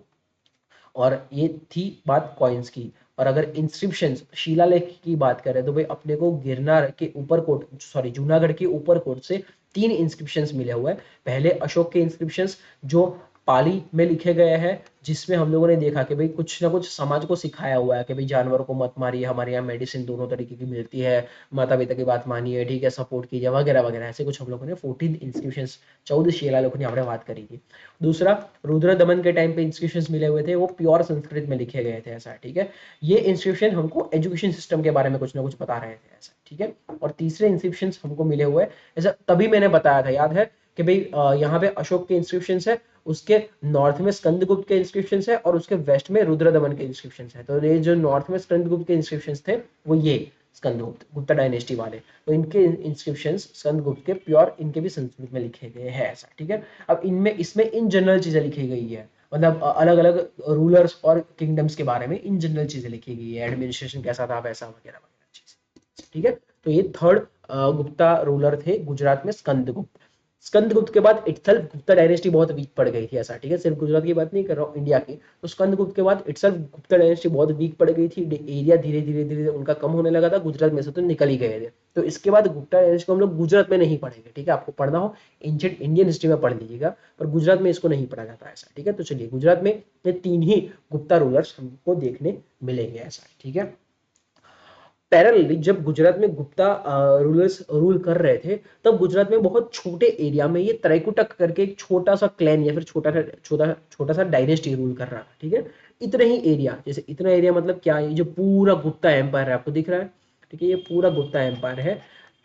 और ये थी बात कॉइन्स की। और अगर इंस्क्रिप्शंस, शिलालेख की बात करें, तो भाई अपने को गिरनार के ऊपरकोट, सॉरी जूनागढ़ के ऊपरकोट से 3 इंस्क्रिप्शंस मिले हुए हैं। पहले अशोक के इंस्क्रिप्शंस जो पाली में लिखे गए हैं, जिसमें हम लोगों ने देखा कि भाई कुछ ना कुछ समाज को सिखाया हुआ है कि भाई जानवरों को मत मारिए, हमारे यहाँ मेडिसिन दोनों तरीके की मिलती है, माता पिता की बात मानिए, ठीक है, सपोर्ट कीजिए वगैरह वगैरह, ऐसे कुछ हम लोगों ने 14 इंस्क्रिप्शंस, 14 शिलालेखों की हमने बात करी थी। दूसरा, रुद्र दमन के टाइम पे इंस्क्रिप्शंस मिले हुए थे, वो प्योर संस्कृत में लिखे गए थे, ऐसा, ठीक है। ये इंस्क्रिप्शन हमको एजुकेशन सिस्टम के बारे में कुछ ना कुछ बता रहे थे, ऐसा, ठीक है। और तीसरे इंस्क्रिप्शंस हमको मिले हुए, ऐसा तभी मैंने बताया था, याद है कि भाई यहाँ पे अशोक के इंस्क्रिप्शंस है, उसके नॉर्थ में स्कंदगुप्त के इंस्क्रिप्शंस है, और उसके वेस्ट में रुद्रदमन के इंस्क्रिप्शंस है। तो ये जो नॉर्थ में स्कंदगुप्त के इंस्क्रिप्शंस थे, वो ये स्कंदगुप्त गुप्ता डायनेस्टी वाले, तो इनके इंस्क्रिप्शंस स्कंदगुप्त के प्योर, इनके भी संस्कृत में लिखे गए हैं, ऐसा, ठीक है। अब इनमें इसमें इन जनरल चीजें लिखी गई है, मतलब अलग अलग रूलर्स और किंगडम्स के बारे में इन जनरल चीजें लिखी गई है, एडमिनिस्ट्रेशन कैसा था वैसा वगैरह वगैरह चीजें, ठीक है। तो ये थर्ड गुप्ता रूलर थे गुजरात में, स्कंदगुप्त। स्कंदगुप्त के बाद इटसेल्फ गुप्ता डायनेस्टी बहुत वीक पड़ गई थी, ऐसा, ठीक है, सिर्फ गुजरात की बात नहीं कर रहा हूँ, इंडिया की। तो स्कंदगुप्त के बाद इटसेल्फ गुप्ता डायनेस्टी बहुत वीक पड़ गई थी, एरिया धीरे धीरे धीरे उनका कम होने लगा था, गुजरात में से तो निकल ही गए थे। तो इसके बाद गुप्ता डायनेस्टी को हम लोग गुजरात में नहीं पढ़ेंगे, ठीक है, आपको पढ़ना हो एंशिएंट इंडियन हिस्ट्री में पढ़ लीजिएगा, पर गुजरात में इसको नहीं पढ़ा जाता, ऐसा, ठीक है। तो चलिए, गुजरात में ये 3 ही गुप्ता रूलर्स हमको देखने मिलेंगे, ऐसा, ठीक है। पैरेलली जब गुजरात में गुप्ता रूलर्स रूल कर रहे थे, तब गुजरात में बहुत छोटे एरिया में ये त्रैकुटक करके एक छोटा सा क्लैन या फिर छोटा सा डायनेस्टी रूल कर रहा था, ठीक है। इतने ही एरिया, जैसे इतना एरिया मतलब क्या है, ये जो पूरा गुप्ता एम्पायर है आपको दिख रहा है, ठीक है, ये पूरा गुप्ता एम्पायर है।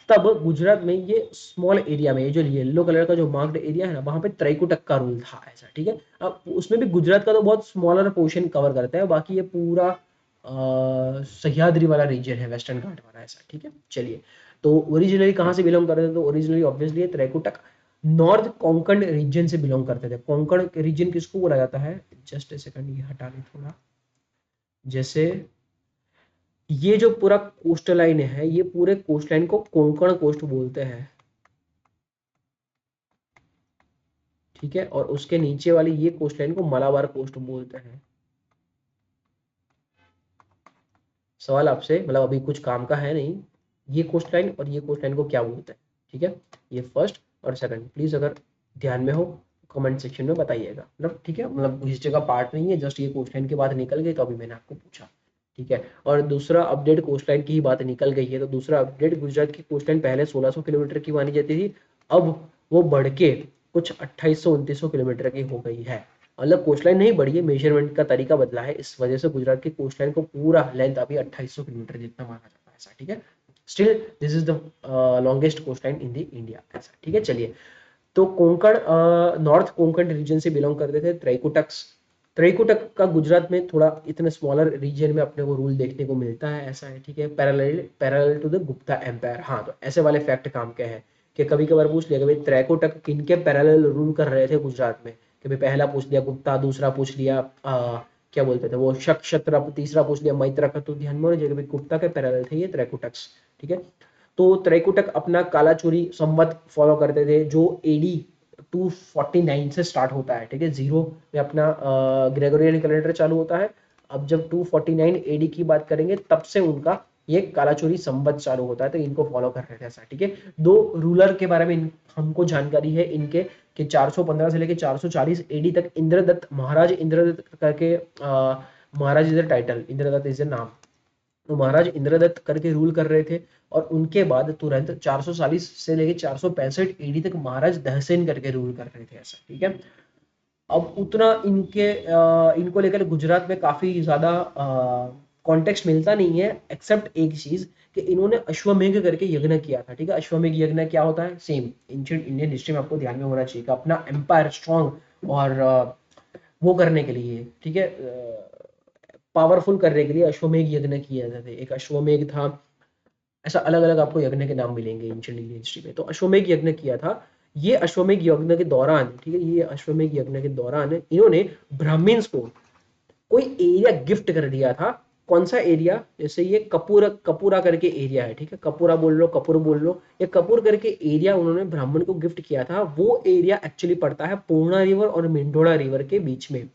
तब गुजरात में ये स्मॉल एरिया में, ये जो येलो कलर का जो मार्क्ड एरिया है ना, वहां पे त्रैकुटक का रूल था, ऐसा, ठीक है। अब उसमें भी गुजरात का तो बहुत स्मॉलर पोर्शन कवर करता है, बाकी ये पूरा सह्याद्री वाला रीजन है, वेस्टर्न घाट वाला, ऐसा, ठीक है। चलिए, तो ओरिजिनली कहाँ से बिलोंग करते थे, तो originally obviously Traikutaka north Konkan region से बिलोंग करते थे। कोंकण रीजन किसको बोला जाता है, जस्ट ए सेकंड, ये हटा ले थोड़ा, जैसे ये जो पूरा कोस्ट लाइन है, ये पूरे कोस्ट लाइन को कोंकण कोस्ट बोलते हैं, ठीक है। और उसके नीचे वाली ये कोस्ट लाइन को मलाबार कोस्ट बोलते हैं। सवाल आपसे, मतलब अभी कुछ काम का है नहीं, ये कोस्ट लाइन और ये कोस्ट लाइन को क्या बोलते हैं, ठीक है। ये फर्स्ट और सेकंड, प्लीज अगर ध्यान में हो कमेंट सेक्शन में बताइएगा, मतलब, ठीक है, मतलब हिस्ट्री का पार्ट नहीं है, जस्ट ये कोस्ट लाइन की बात निकल गई तो अभी मैंने आपको पूछा, ठीक है। और दूसरा अपडेट, कोस्ट लाइन की ही बात निकल गई है, तो दूसरा अपडेट, गुजरात की कोस्ट लाइन पहले 1600 किलोमीटर की मानी जाती थी, अब वो बढ़ के कुछ 2800-2900 किलोमीटर की हो गई है। मतलब कोस्ट लाइन नहीं बढ़ी है, मेजरमेंट का तरीका बदला है, इस वजह से गुजरात की कोस्ट लाइन को पूरा लेंथ अभी 2800 किलोमीटर जितना माना जाता है, ऐसा, ठीक है। Still this is the longest coast line in the India, ऐसा, ठीक है। चलिए, तो कोंकण नॉर्थ कोंकण रीजन से बिलोंग करते थे त्रैकुटक्स। त्रैकुटक का गुजरात में थोड़ा इतने स्मॉलर रीजन में अपने को रूल देखने को मिलता है, ऐसा है, ठीक है। Parallel to the Gupta empire. हाँ, तो ऐसे वाले फैक्ट काम के हैं कि कभी कभार पूछ लिया कि भाई त्रैकुटक किनके पैरेलल रूल कर रहे थे गुजरात में, कि भाई पहला पूछ लिया गुप्ता, दूसरा पूछ लिया क्या बोलते थे वो शक क्षत्रप, तीसरा पूछ लिया मैत्रक। तो ध्यान में होना चाहिए कि भाई गुप्ता के पैरेलल थे ये त्रैकुटक्स, ठीक है। तो त्रैकुटक अपना कालाचूरी संवत फॉलो करते थे जो एडी 249 से स्टार्ट होता है, ठीक है। जीरो में अपना ग्रेगोरियन कैलेंडर चालू होता है। अब जब 249 एडी की बात करेंगे तब से उनका ये कालाचूरी संवत चालू होता है, तो इनको फॉलो कर रहे थे ऐसा, ठीक है। दो रूलर के बारे में हमको जानकारी है इनके कि 415 से लेकर 440 एडी तक इंद्रदत्त, महाराज इंद्रदत्त करके महाराज इधर टाइटल, इंद्रदत्त इज नाम, तो महाराज इंद्रदत्त करके रूल कर रहे थे। और उनके बाद तुरंत 440 से लेकर 465 एडी तक महाराज दहसेन करके रूल कर रहे थे ऐसा, ठीक है। अब उतना इनको लेकर गुजरात में काफी ज्यादा कॉन्टेक्स्ट मिलता नहीं है, एक्सेप्ट एक चीज कि इन्होंने अश्वमेघ करके यज्ञ किया था, ठीक है। अश्वमेघ यज्ञ क्या होता है, सेम एंशिएंट इंडियन हिस्ट्री में आपको ध्यान में होना चाहिए कि अपना एम्पायर स्ट्रॉन्ग और वो करने के लिए, ठीक है, पावरफुल करने के लिए अश्वमेघ यज्ञ किया जाता है। एक अश्वमेघ था, ऐसा अलग अलग आपको यज्ञ के नाम मिलेंगे एंशिएंट इंडियन हिस्ट्री में। तो अश्वमेघ यज्ञ किया था। ये अश्वमेघ यज्ञ के दौरान, ठीक है, ये अश्वमेघ यज्ञ के दौरान इन्होंने ब्राह्मण्स को कोई एरिया गिफ्ट कर दिया था। कौन सा एरिया, जैसे ये कपूर, कपूरा करके एरिया है, ठीक है, कपूरा बोल लो, कपूर बोल लो, ये कपूर करके एरिया उन्होंने ब्राह्मण को गिफ्ट किया था। वो एरिया एक्चुअली पड़ता है पूर्णा रिवर और मिंडोड़ा रिवर के बीच में,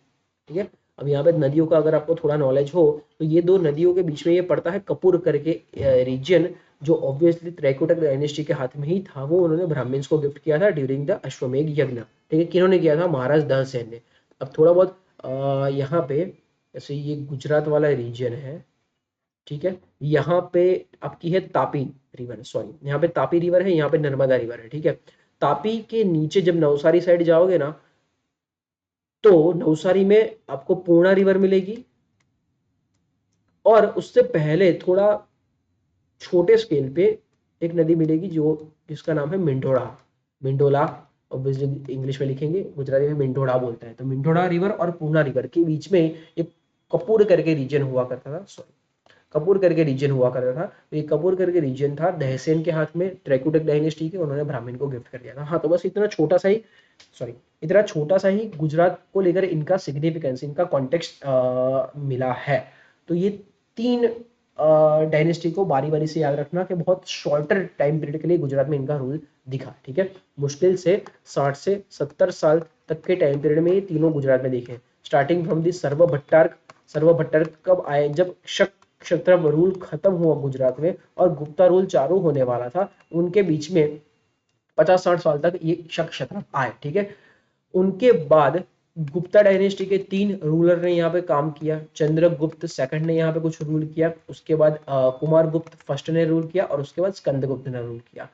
ठीक है। अब यहाँ पे नदियों का अगर आपको थोड़ा नॉलेज हो तो ये दो नदियों के बीच में ये पड़ता है कपूर करके रीजन, जो ऑब्वियसली त्रैकुटक डायनेस्टी के हाथ में ही था। वो उन्होंने ब्राह्मण्स को गिफ्ट किया था ड्यूरिंग द अश्वमेघ यज्ञ, ठीक है। किन्होंने किया था, महाराज दहसेन ने। अब थोड़ा बहुत यहाँ पे जैसे ये गुजरात वाला रीजन है, ठीक है, यहाँ पे आपकी है तापी रिवर, सॉरी यहाँ पे तापी रिवर है, यहाँ पे नर्मदा रिवर है, ठीक है। तापी के नीचे जब नवसारी साइड जाओगे ना, तो नवसारी में आपको पूर्णा रिवर मिलेगी, और उससे पहले थोड़ा छोटे स्केल पे एक नदी मिलेगी जो, जिसका नाम है मिंडोड़ा, मिंडोला ऑब्वियसली इंग्लिश में लिखेंगे, गुजराती में मिंडोड़ा बोलता है। तो मिंडोड़ा रिवर और पूर्णा रिवर के बीच में एक कपूर करके रीजन हुआ करता था, सॉरी कपूर करके रीजन हुआ करता था। तो ये कपूर करके रीजन था दहसेन के हाथ में, त्रैकुटक डायनेस्टी के, उन्होंने ब्राह्मण को गिफ्ट कर दिया था। हाँ, तो बस इतना छोटा सा ही, सॉरी इतना छोटा सा ही गुजरात को लेकर इनका सिग्निफिकेंस, इनका कॉन्टेक्स्ट मिला है। तो ये तीन डायनेस्टी को बारी बारी से याद रखना कि बहुत शॉर्टर टाइम पीरियड के लिए गुजरात में इनका रूल दिखा, ठीक है। मुश्किल से 60 से 70 साल तक के टाइम पीरियड में ये तीनों गुजरात में दिखे, स्टार्टिंग फ्रॉम दी सर्व भट्टार्क। सर्व भट्टार्क कब आए, जब शक क्षत्रप रूल खत्म हुआ गुजरात में और गुप्ता रूल चालू होने वाला था, उनके बीच में 50-60 साल तक ये शक क्षत्रप आए, ठीक है। उनके बाद गुप्ता डायनेस्टी के 3 रूलर ने यहाँ पे काम किया। चंद्रगुप्त सेकंड ने यहाँ पे कुछ रूल किया, उसके बाद कुमार गुप्त फर्स्ट ने रूल किया, और उसके बाद स्कंदगुप्त ने रूल किया।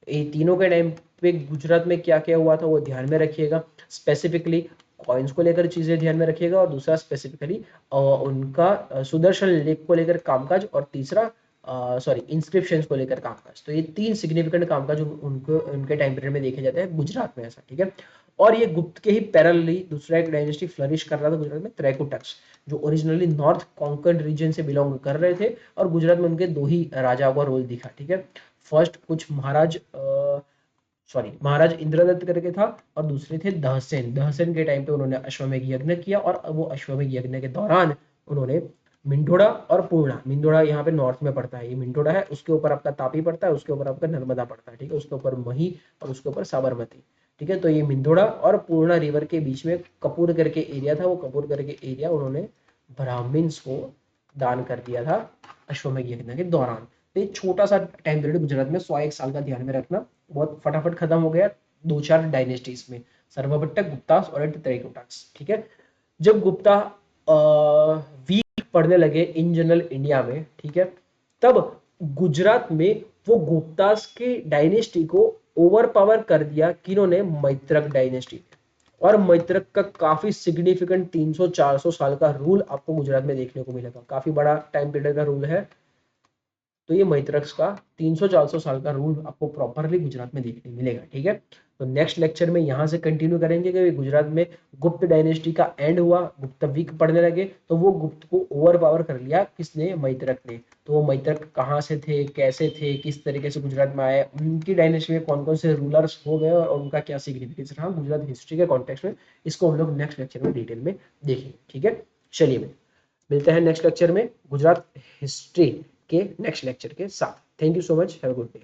ये तीनों के टाइम पे गुजरात में क्या क्या हुआ था वो ध्यान में रखिएगा। स्पेसिफिकली कॉइन्स को लेकर चीजें ध्यान में रखिएगा, और दूसरा स्पेसिफिकली उनका सुदर्शन लेक को लेकर कामकाज, और तीसरा सॉरी इंस्क्रिप्शंस को लेकर कामकाज। तो ये 3 सिग्निफिकेंट कामकाज उनको उनके टाइम पीरियड में देखे जाते हैं गुजरात में ऐसा, ठीक है। और ये गुप्त के ही पैरेलली दूसरा एक डायनेस्टी फ्लरिश कर रहा था गुजरात में, त्रैकुटक्स, जो ओरिजिनली नॉर्थ कोंकण रीजन से बिलोंग कर रहे थे, और गुजरात में उनके 2 ही राजाओं का रोल दिखा, ठीक है। फर्स्ट कुछ महाराज महाराज इंद्रदत्त करके था, और दूसरे थे दहसेन। दहसेन के टाइम पे उन्होंने अश्वमेघ यज्ञ किया, और वो अश्वमेघ यज्ञ के दौरान उन्होंने मिंडोड़ा और पूर्णा, मिंडोड़ा यहाँ पे नॉर्थ में पड़ता है, ये मिंडोड़ा है, उसके ऊपर आपका तापी पड़ता है, उसके ऊपर आपका नर्मदा पड़ता है, ठीक है, उसके ऊपर मही, और उसके ऊपर साबरमती, ठीक है। तो ये मिंदोड़ा और पूर्णा रिवर के बीच में कपूर करके एरिया था, वो कपूर करके एरिया उन्होंने ब्राह्मण्स को दान कर दिया था अश्वमेघ यज्ञ के दौरान। तो एक छोटा सा टाइम पीरियड गुजरात में 101 साल का ध्यान में रखना, बहुत फटाफट खत्म हो गया 2-4 डायनेस्टीज में, सर्वभट्टक, गुप्तास और त्रैकुटास, ठीक है। जब गुप्ता वीक पढ़ने लगे इन जनरल इंडिया में, ठीक है, तब गुजरात में वो गुप्तास के डायनेस्टी को ओवर पावर कर दिया किन्होंने, मैत्रक डायनेस्टी। और मैत्रक का काफी सिग्निफिकेंट 300-400 साल का रूल आपको गुजरात में देखने को मिलेगा, काफी बड़ा टाइम पीरियड का रूल है। तो ये मैत्रक्स का 300-400 साल का रूल आपको प्रॉपरली गुजरात में देखने मिलेगा। ठीक है, तो नेक्स्ट लेक्चर में यहाँ से कंटिन्यू करेंगे कि गुजरात में गुप्त डायनेस्टी का एंड हुआ, गुप्त वीक पढ़ने लगे, तो वो गुप्त को ओवर पावर कर लिया किसने, मैत्रक ने। तो वो मैत्रक कहाँ से थे, कैसे थे, किस तरीके से गुजरात में आए, उनकी डायनेस्टी में कौन कौन से रूलर्स हो गए और उनका क्या सिग्निफिकेंस रहा गुजरात हिस्ट्री के कॉन्टेक्स्ट में, इसको हम लोग नेक्स्ट लेक्चर में डिटेल में देखेंगे। ठीक है, चलिए मिलते हैं नेक्स्ट लेक्चर में गुजरात हिस्ट्री के नेक्स्ट लेक्चर के साथ। Thank you so much, have a good day.